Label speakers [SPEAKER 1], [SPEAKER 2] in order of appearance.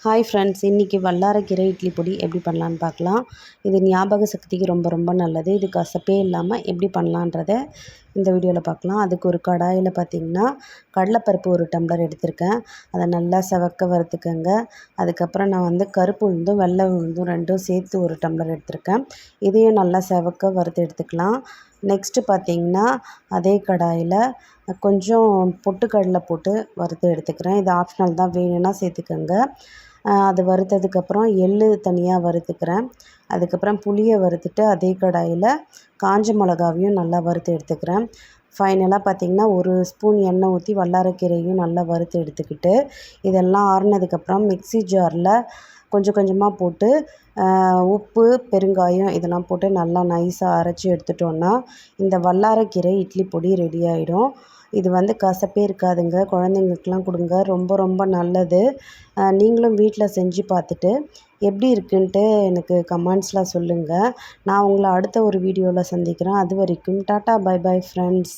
[SPEAKER 1] Hi friends, இன்றைக்கி வல்லாரக்கீரை இட்லி பொடி எப்படி பண்ணலான்னு பார்க்கலாம். இது ஞாபக சக்திக்கு ரொம்ப ரொம்ப நல்லது. இது கசப்பே இல்லாமல் எப்படி பண்ணலான்றத இந்த வீடியோவில் பார்க்கலாம். அதுக்கு ஒரு கடாயில் பார்த்திங்கன்னா கடலைப்பருப்பு 1 டம்ளர் எடுத்திருக்கேன். அதை நல்லா செவக்க வறுத்துக்கங்க. அதுக்கப்புறம் நான் கருப்பு உளுந்தும் வெள்ளை உளுந்தும் ரெண்டும் சேர்த்து 1 டம்ளர் எடுத்திருக்கேன். இதையும் நல்லா செவக்க வறுத்து எடுத்துக்கலாம். நெக்ஸ்ட்டு பார்த்திங்கன்னா அதே கடாயில் கொஞ்சம் பொட்டுக்கடலை போட்டு வறுத்து எடுத்துக்கிறேன். இது ஆப்ஷனல் தான், வேணும்னா சேர்த்துக்கோங்க. அது வறுத்ததுக்கப்புறம் எள்ளு தனியாக வறுத்துக்கிறேன். அதுக்கப்புறம் புளியை வறுத்துட்டு அதே கடாயில் காஞ்ச மிளகாவையும் நல்லா வறுத்து எடுத்துக்கிறேன். ஃபைனலாக பார்த்திங்கன்னா 1 ஸ்பூன் எண்ணெய் ஊற்றி வல்லாரக்கீரையும் நல்லா வறுத்து எடுத்துக்கிட்டு இதெல்லாம் ஆறுனதுக்கப்புறம் மிக்ஸி ஜாரில் கொஞ்சம் கொஞ்சமாக போட்டு உப்பு, பெருங்காயம் இதெல்லாம் போட்டு நல்லா நைஸாக அரைச்சி எடுத்துட்டோன்னா இந்த வல்லாரக்கீரை இட்லி பொடி ரெடி ஆகிடும். இது கசப்பே இருக்காதுங்க. குழந்தைங்களுக்குலாம் கொடுங்க, ரொம்ப ரொம்ப நல்லது. நீங்களும் வீட்டில் செஞ்சு பார்த்துட்டு எப்படி இருக்குன்ட்டு எனக்கு கமெண்ட்ஸில் சொல்லுங்கள். நான் உங்களை அடுத்த ஒரு வீடியோவில் சந்திக்கிறேன். அது வரைக்கும் டாட்டா, பை பை ஃப்ரெண்ட்ஸ்.